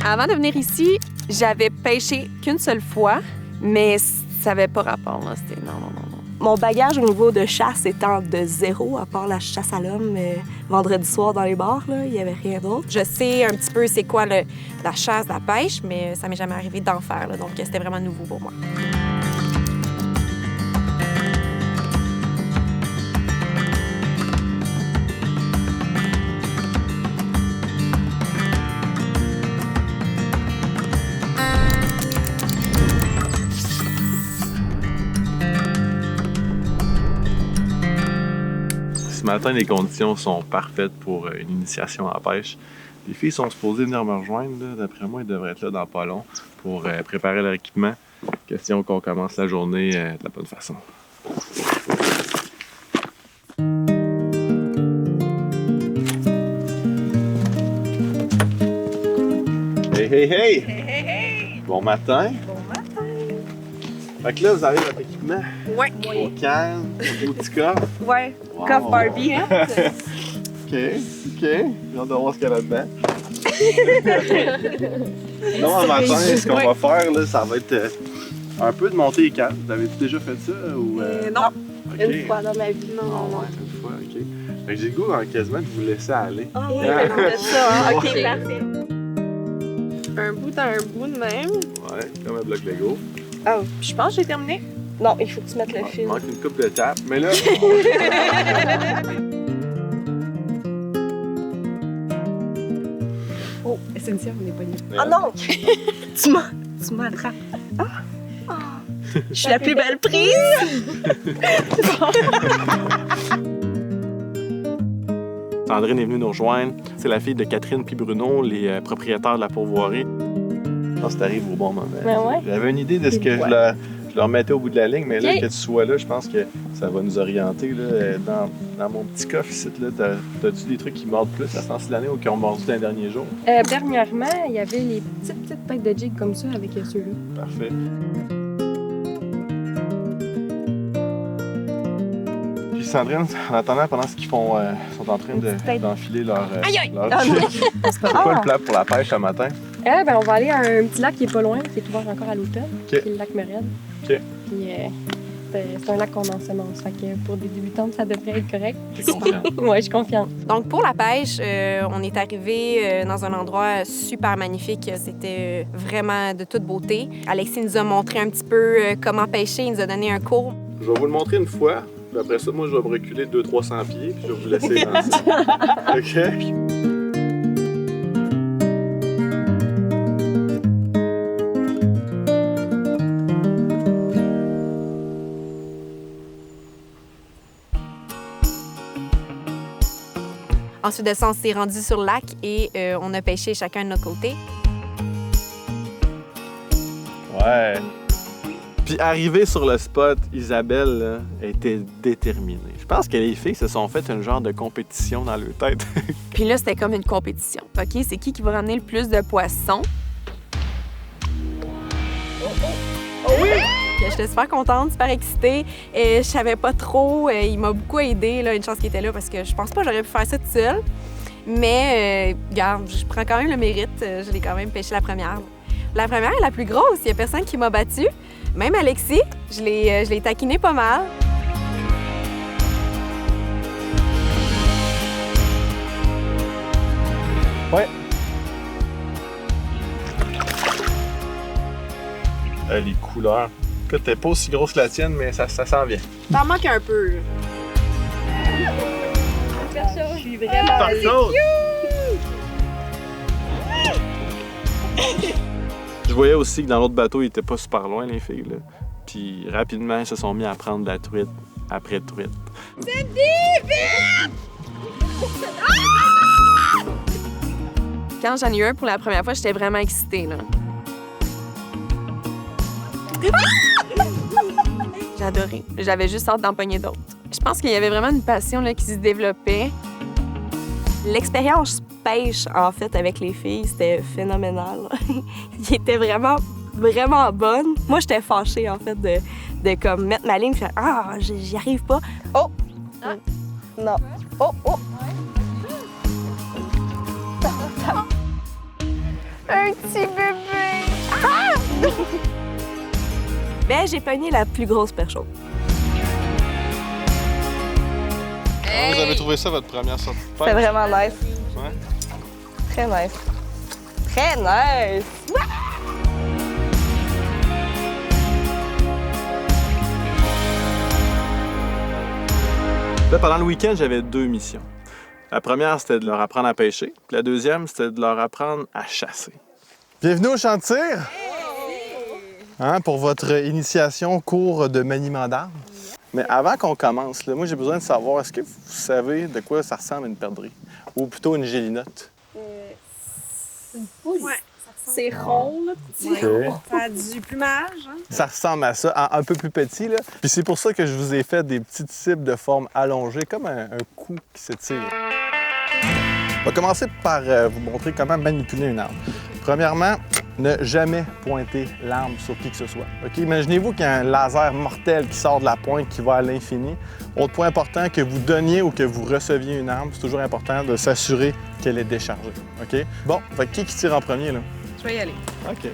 Avant de venir ici, j'avais pêché qu'une seule fois, mais ça n'avait pas rapport. Là. C'était non. Mon bagage au niveau de chasse étant de zéro, à part la chasse à l'homme vendredi soir dans les bars, il n'y avait rien d'autre. Je sais un petit peu c'est quoi la chasse, la pêche, mais ça m'est jamais arrivé d'en faire. Là, donc, c'était vraiment nouveau pour moi. Ce matin, les conditions sont parfaites pour une initiation à la pêche. Les filles sont supposées venir me rejoindre. D'après moi, elles devraient être là dans pas long pour préparer leur équipement. Question qu'on commence la journée de la bonne façon. Hey! Bon matin! Fait que là, vous avez votre équipement? Ouais. Au calme, au petit coffre? Ouais, Wow. coffre Barbie. OK. J'ai hâte de voir ce qu'il y a là-dedans. Non, un matin, ce qu'on va faire, là, ça va être un peu de monter les câbles. Vous avez déjà fait ça? Ou, Non, OK. une fois dans ma vie. Ah ouais, une fois, OK. Fait que j'ai le goût quasiment de vous laisser aller. Ah oui, on fait ça. Hein? OK, Ouais. parfait. Un bout dans un bout de même. Ouais, comme un bloc Lego. Oh, Je pense que j'ai terminé. non, il faut que tu mettes le Il fil. manque une coupe de tape, mais là... Oh, Cynthia, on n'est pas nés. Ah non! tu m'attrapes. Ah! Je suis la plus belle prise! Sandrine est venue nous rejoindre. C'est la fille de Catherine puis Bruno, les propriétaires de la pourvoirie. Je pense que t'arrives au bon moment. Ben ouais. J'avais une idée de ce que je leur mettais au bout de la ligne, mais là, Ok. que tu sois là, je pense que ça va nous orienter. Là, dans mon petit coffre ici, t'as-tu des trucs qui mordent plus à ce temps-ci de l'année ou qui ont mordu dans les derniers jours? Dernièrement, il y avait les petites têtes de jig comme ça avec ceux-là. Parfait. Puis Sandrine, en attendant, pendant ce qu'ils font, sont en train d'enfiler leur jig. C'est quoi le plat pour la pêche ce matin? On va aller à un petit lac qui est pas loin, qui est ouvert encore à l'automne, qui est le lac Mered. OK. Puis c'est un lac qu'on ensemence, fait que pour des débutantes, ça devrait être correct. T'es confiante? Ouais, je suis confiante. Donc, pour la pêche, on est arrivé dans un endroit super magnifique. C'était vraiment de toute beauté. Alexis nous a montré un petit peu comment pêcher. Il nous a donné un cours. Je vais vous le montrer une fois. Puis après ça, moi, je vais me reculer de 200-300 pieds, puis je vais vous laisser lancer. OK? Ensuite de ça, on s'est rendu sur le lac et on a pêché chacun de notre côté. Ouais. Puis arrivé sur le spot, Isabelle là, était déterminée. Je pense que les filles se sont fait un genre de compétition dans leur tête. Puis là, c'était comme une compétition. OK, c'est qui va ramener le plus de poissons? Oh oui! J'étais super contente, super excitée. Je savais pas trop. Il m'a beaucoup aidée, là, une chance qu'il était là, parce que je pense pas que j'aurais pu faire ça toute seule. Mais, regarde, je prends quand même le mérite. Je l'ai quand même pêché la première. La première est la plus grosse. Il y a personne qui m'a battue. Même Alexis, je l'ai taquiné pas mal. Ouais. Les couleurs. Écoute, t'es pas aussi grosse que la tienne, mais ça s'en vient. Ça manque un peu. Je suis vraiment... Par contre! Je voyais aussi que dans l'autre bateau, ils étaient pas super loin, les filles. Là. Puis rapidement, ils se sont mis à prendre de la truite après truite. Quand j'en ai eu un pour la première fois, j'étais vraiment excitée, là. J'ai adoré. J'avais juste hâte d'en pogner d'autres. Je pense qu'il y avait vraiment une passion là, qui se développait. L'expérience pêche, en fait, avec les filles, c'était phénoménal. Il était vraiment bonne. Moi, j'étais fâchée, en fait, de comme mettre ma ligne, faire ah, j'y arrive pas. Oh! Ah. Non. Oh! Un petit bébé! Ben, j'ai pogné la plus grosse perche chaude. Vous avez trouvé ça votre première sortie de C'était pêche? vraiment nice. Ouais. Très nice. Très nice! Là, pendant le week-end, j'avais 2 missions. La première, c'était de leur apprendre à pêcher. Puis la deuxième, c'était de leur apprendre à chasser. Bienvenue au champ de tir! Hein, pour votre initiation au cours de maniement d'armes. Mais avant qu'on commence, là, moi, j'ai besoin de savoir, est-ce que vous savez de quoi ça ressemble une perdrix? Ou plutôt une gélinotte? Ouais. C'est rond, là, petit. OK. Ça a du plumage. Hein? Ça ressemble à ça, un peu plus petit. Là. Puis c'est pour ça que je vous ai fait des petites cibles de forme allongée, comme un cou qui s'étire. On va commencer par vous montrer comment manipuler une arme. Premièrement, ne jamais pointer l'arme sur qui que ce soit. OK? Imaginez-vous qu'il y a un laser mortel qui sort de la pointe qui va à l'infini. Autre point important, que vous donniez ou que vous receviez une arme, c'est toujours important de s'assurer qu'elle est déchargée. OK? Bon, fait que qui tire en premier, là? Je vais y aller. OK.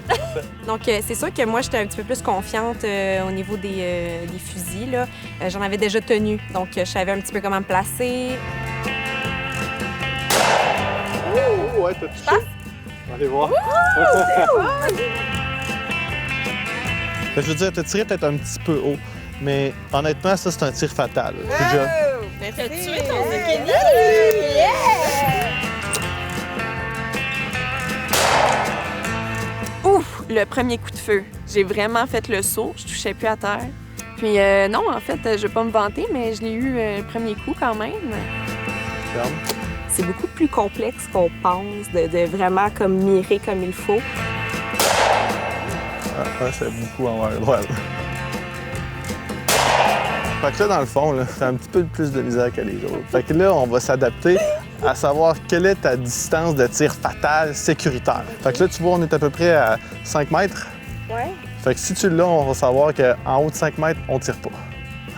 Donc, c'est sûr que moi, j'étais un petit peu plus confiante au niveau des fusils. Là. J'en avais déjà tenu, donc je savais un petit peu comment me placer. Oh, ouais, t'as touché. Allez voir. Je veux dire, t'as tiré peut-être un petit peu haut, mais honnêtement, ça, c'est un tir fatal. Good job. T'as tué ton zucchini? Ouf! Le premier coup de feu. J'ai vraiment fait le saut. Je touchais plus à terre. Puis non, en fait, je vais pas me vanter, mais je l'ai eu le premier coup quand même. Ferme. C'est beaucoup plus complexe qu'on pense de vraiment comme mirer comme il faut. Ah, ouais, c'est beaucoup envers droite. Fait que là, dans le fond, là, c'est un petit peu plus de misère que les autres. Fait que là, on va s'adapter à savoir quelle est ta distance de tir fatal sécuritaire. Fait que là, tu vois, on est à peu près à 5 mètres. Ouais. Fait que si tu l'as, on va savoir qu'en haut de 5 mètres, on tire pas.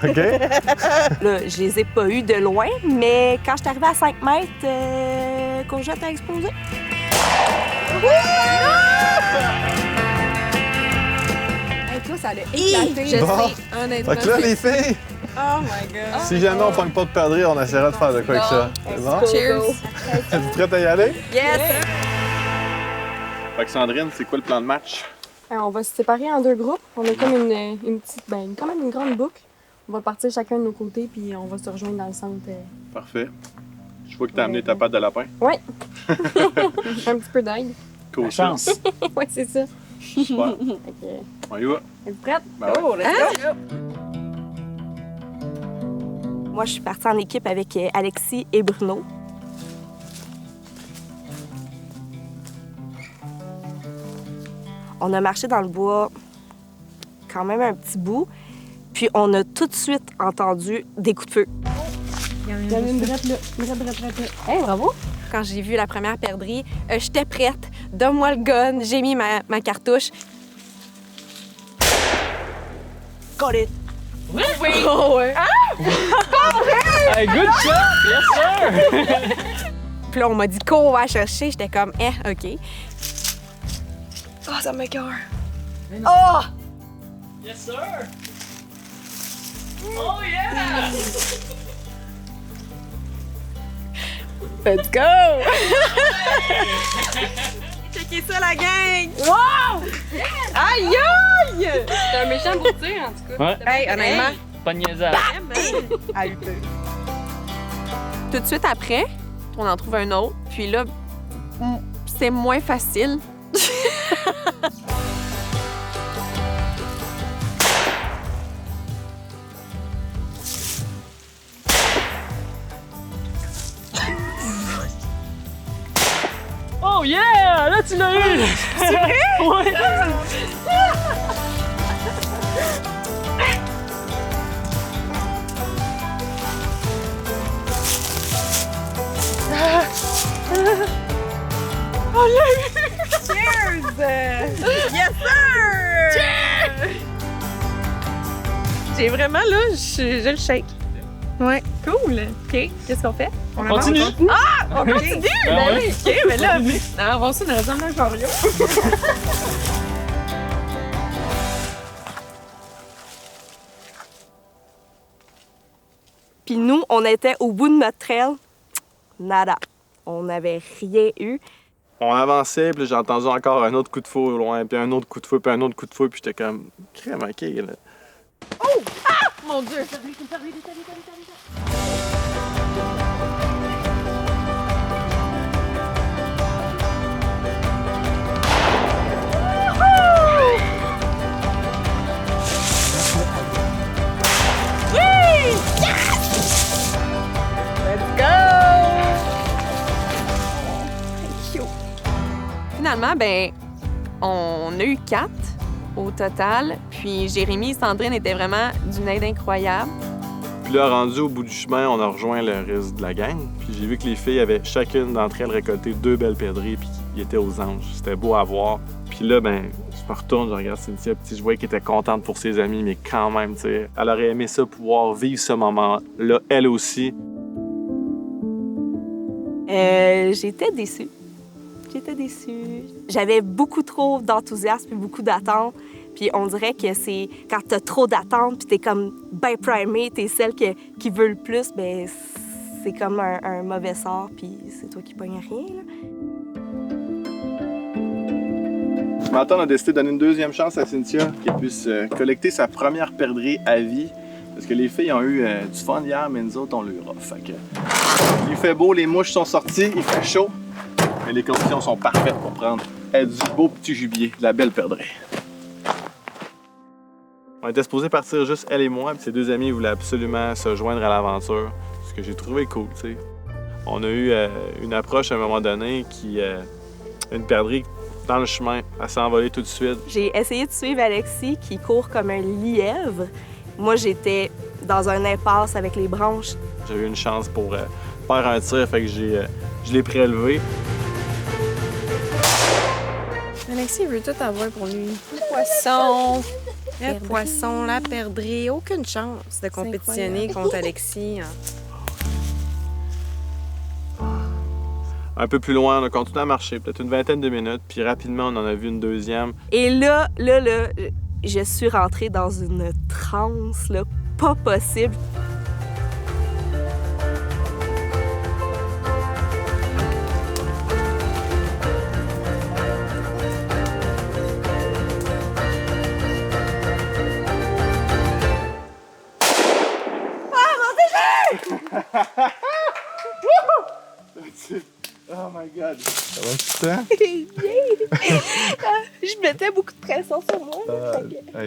OK? Là, je les ai pas eus de loin, mais quand je suis arrivée à 5 mètres, Courgette a explosé. Hey, toi, ça l'a éclaté. Je Bon. sais, honnêtement. Fait que là, les filles, Oh my God. si jamais on pogne pas de perdrix, on essaiera de faire de quoi avec ça. C'est bon? Cheers. Êtes-vous prête à y aller? Yes! Fait que Sandrine, c'est quoi le plan de match? On va se séparer en 2 groupes. On a comme une petite, quand même une grande boucle. On va partir chacun de nos côtés, puis on va se rejoindre dans le centre. Parfait. Je vois que t'as amené ta patte de lapin. Ouais. Un petit peu d'aide. Cool. Chance. Ouais, c'est ça. Super. Ok. On y va. Êtes-vous prête? Ben ouais. Oh, let's go. Moi, je suis partie en équipe avec Alexis et Bruno. On a marché dans le bois quand même un petit bout, puis on a tout de suite entendu des coups de feu. Il y en a une drette là. Une drette là. Hey, bravo! Quand j'ai vu la première perdrix, j'étais prête. Donne-moi le gun. J'ai mis ma cartouche. Got it! Oh, ouais. Hey, good shot! Yes, sir! Puis là, on m'a dit qu'on va chercher. J'étais comme, OK. Oh, ça m'écoeure. Oh! Yes, sir! Oh, yeah! Let's go! Checkez ça, la gang! Aïe, aïe! C'est un méchant beau tir, en tout cas. Ouais, Hey, honnêtement. pas de niaisage. À huppeux. Tout de suite après, on en trouve un autre. Puis là, c'est moins facile. Oh, yeah! Là, tu l'as eu! C'est vrai? Ouais! Cheers! Yes, sir! J'ai vraiment, là, je le shake. Ouais, cool. OK, qu'est-ce qu'on fait? On continue! On continue! Ben oui. OK, mais là, on va ça dans un aquarium. Puis nous, on était au bout de notre trail. Nada. On n'avait rien eu. On avançait, puis là, j'ai entendu encore un autre coup de feu au loin, puis un autre coup de feu, puis un autre coup de feu, puis j'étais comme, crème, ok, là. Mon Dieu! Finalement, ben, on a eu 4 au total. Puis Jérémy et Sandrine étaient vraiment d'une aide incroyable. Puis là, rendu au bout du chemin, on a rejoint le reste de la gang. Puis j'ai vu que les filles avaient chacune d'entre elles récolté 2 belles perdrix, puis qu'ils étaient aux anges. C'était beau à voir. Puis là, ben, je me retourne, je regarde Cynthia, puis je voyais qu'elle était contente pour ses amis, mais quand même, tu sais, elle aurait aimé ça, pouvoir vivre ce moment-là, elle aussi. J'étais déçue. J'étais déçue. J'avais beaucoup trop d'enthousiasme et beaucoup d'attentes. Puis on dirait que c'est quand t'as trop d'attentes puis t'es comme bien primé, t'es celle qui veut le plus, ben c'est comme un mauvais sort puis c'est toi qui pognes rien, là. Ce matin, on a décidé de donner une deuxième chance à Cynthia, qu'elle puisse collecter sa première perdrix à vie. Parce que les filles ont eu du fun hier, mais nous autres, on leur a. Fait que, il fait beau, les mouches sont sorties, il fait chaud. Mais les conditions sont parfaites pour prendre du beau petit gibier, de la belle perdrix. On était supposés partir juste elle et moi, puis ses 2 amis voulaient absolument se joindre à l'aventure, ce que j'ai trouvé cool, tu sais. On a eu une approche à un moment donné une perdrix dans le chemin, elle s'est envolée tout de suite. J'ai essayé de suivre Alexis qui court comme un lièvre. Moi, j'étais dans un impasse avec les branches. J'ai eu une chance pour faire un tir, fait que je l'ai prélevé. Alexis veut tout avoir pour lui. Le poisson, la perdrix. Aucune chance de compétitionner contre Alexis. Un peu plus loin, on a continué à marcher, peut-être une vingtaine de minutes, puis rapidement, on en a vu une deuxième. Et là, je suis rentrée dans une transe, là, pas possible. Oh my god! Ça va tout le temps? Je mettais beaucoup de pression sur moi.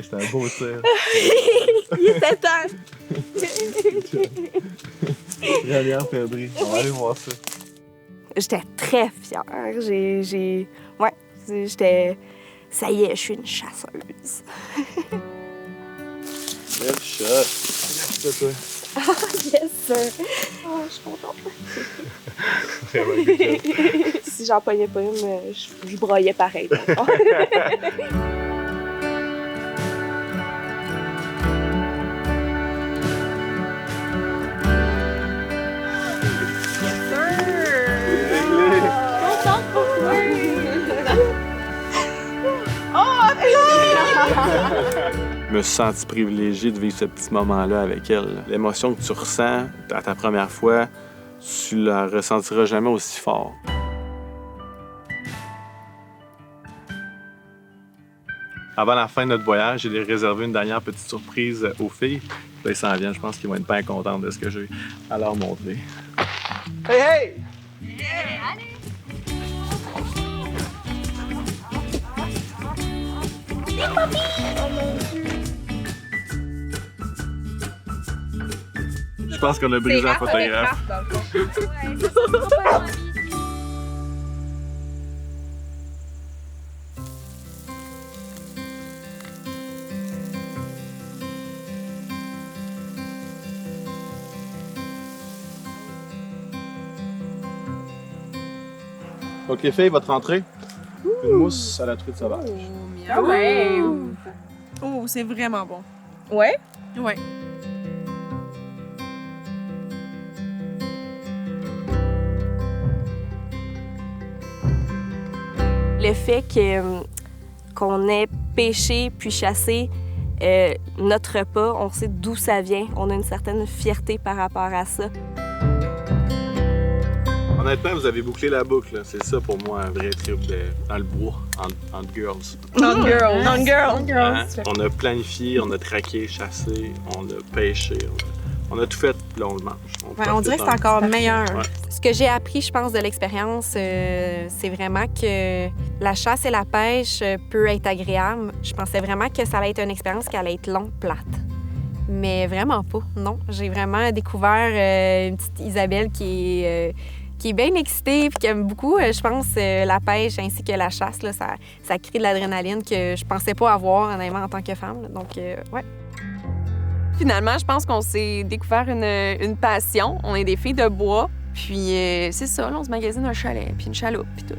C'était un beau tir. Il était temps. Dernière perdrix. On va aller voir ça. J'étais très fière. Ouais, j'étais... Ça y est, je suis une chasseuse. Belle shot. Merci toi. Yes, sir. Oh, je suis contente. Vraiment good job. Si j'en pognais pas une, je broyais pareil. Je me suis senti privilégié de vivre ce petit moment-là avec elle. L'émotion que tu ressens à ta première fois, tu la ressentiras jamais aussi fort. Avant la fin de notre voyage, j'ai réservé une dernière petite surprise aux filles. Là, ils s'en viennent, je pense qu'ils vont être bien contents de ce que j'ai à leur montrer. Hey, hey! Je pense qu'on a brisé un photographe. Donc les filles, votre entrée, une mousse à la truite sauvage. Ah ouais! Oh, c'est vraiment bon. Ouais? Ouais. le fait qu'on ait pêché puis chassé notre repas, on sait d'où ça vient. On a une certaine fierté par rapport à ça. Honnêtement, vous avez bouclé la boucle. Là. C'est ça pour moi un vrai trip dans le bois, entre girls. On girls. On girls. Hein? On a planifié, on a traqué, chassé, on a pêché. On a tout fait, puis là on le mange. On dirait que c'est encore meilleur. Ouais. Ce que j'ai appris, je pense, de l'expérience, c'est vraiment que la chasse et la pêche peut être agréable. Je pensais vraiment que ça allait être une expérience qui allait être longue, plate. Mais vraiment pas, non. J'ai vraiment découvert une petite Isabelle qui est bien excitée et qui aime beaucoup, je pense, la pêche ainsi que la chasse. Là, ça crée de l'adrénaline que je pensais pas avoir, honnêtement, en tant que femme. Là. Donc, ouais. Finalement, je pense qu'on s'est découvert une passion. On est des filles de bois. Puis c'est ça, là, on se magasine un chalet, puis une chaloupe, puis tout.